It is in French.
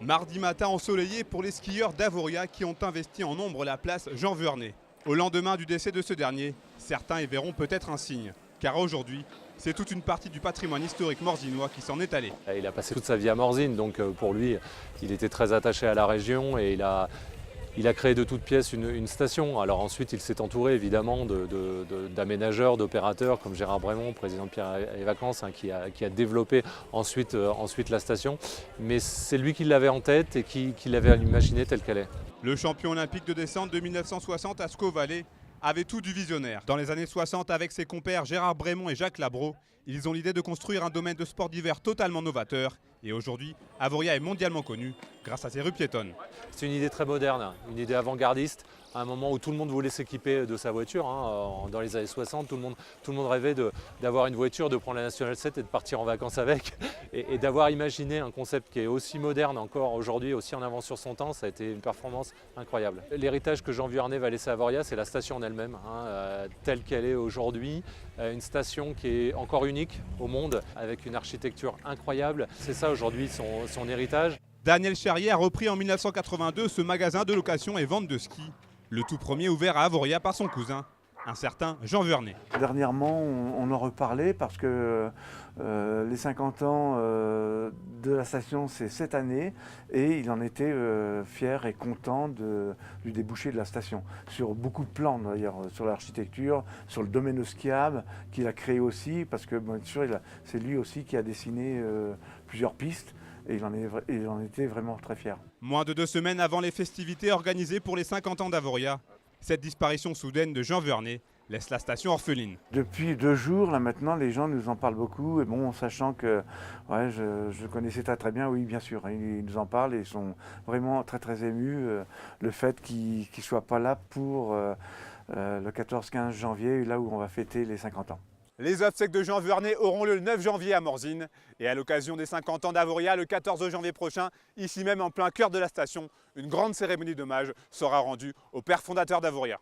Mardi matin ensoleillé pour les skieurs d'Avoria qui ont investi en nombre la place Jean Vernet. Au lendemain du décès de ce dernier, certains y verront peut-être un signe. Car aujourd'hui, c'est toute une partie du patrimoine historique morzinois qui s'en est allée. Il a passé toute sa vie à Morzine, donc pour lui, il était très attaché à la région et il a créé de toutes pièces une station. Alors ensuite, il s'est entouré évidemment d'aménageurs, d'opérateurs comme Gérard Brémond, président de Pierre et Vacances, hein, qui a développé ensuite la station. Mais c'est lui qui l'avait en tête et qui l'avait imaginé telle qu'elle est. Le champion olympique de descente de 1960 à Sceaux Vallée avait tout du visionnaire. Dans les années 60, avec ses compères Gérard Brémond et Jacques Labro, ils ont l'idée de construire un domaine de sport d'hiver totalement novateur. Et aujourd'hui, Avoria est mondialement connu grâce à ses rues piétonnes. C'est une idée très moderne, une idée avant-gardiste, à un moment où tout le monde voulait s'équiper de sa voiture. Hein. Dans les années 60, tout le monde rêvait d'avoir une voiture, de prendre la National 7 et de partir en vacances avec. Et d'avoir imaginé un concept qui est aussi moderne encore aujourd'hui, aussi en avance sur son temps, ça a été une performance incroyable. L'héritage que Jean Vuarnet va laisser à Avoria, c'est la station en elle-même, hein, telle qu'elle est aujourd'hui. Une station qui est encore unique au monde, avec une architecture incroyable. C'est ça aujourd'hui son héritage. Daniel Charrier a repris en 1982 ce magasin de location et vente de ski. Le tout premier ouvert à Avoria par son cousin, un certain Jean Vernet. Dernièrement, on en reparlait parce que les 50 ans de la station, c'est cette année, et il en était fier et content du débouché de la station. Sur beaucoup de plans d'ailleurs, sur l'architecture, sur le domaine skiable qu'il a créé aussi, parce que bien sûr, c'est lui aussi qui a dessiné plusieurs pistes. Et il en était vraiment très fier. Moins de 2 semaines avant les festivités organisées pour les 50 ans d'Avoria, cette disparition soudaine de Jean Vernet laisse la station orpheline. Depuis 2 jours, là maintenant, les gens nous en parlent beaucoup. Et bon, sachant que ouais, je connaissais très bien, oui, bien sûr. Ils nous en parlent et ils sont vraiment très émus. Le fait qu'ils ne soient pas là pour le 14-15 janvier, là où on va fêter les 50 ans. Les obsèques de Jean Vernet auront lieu le 9 janvier à Morzine. Et à l'occasion des 50 ans d'Avoria, le 14 janvier prochain, ici même en plein cœur de la station, une grande cérémonie d'hommage sera rendue au père fondateur d'Avoria.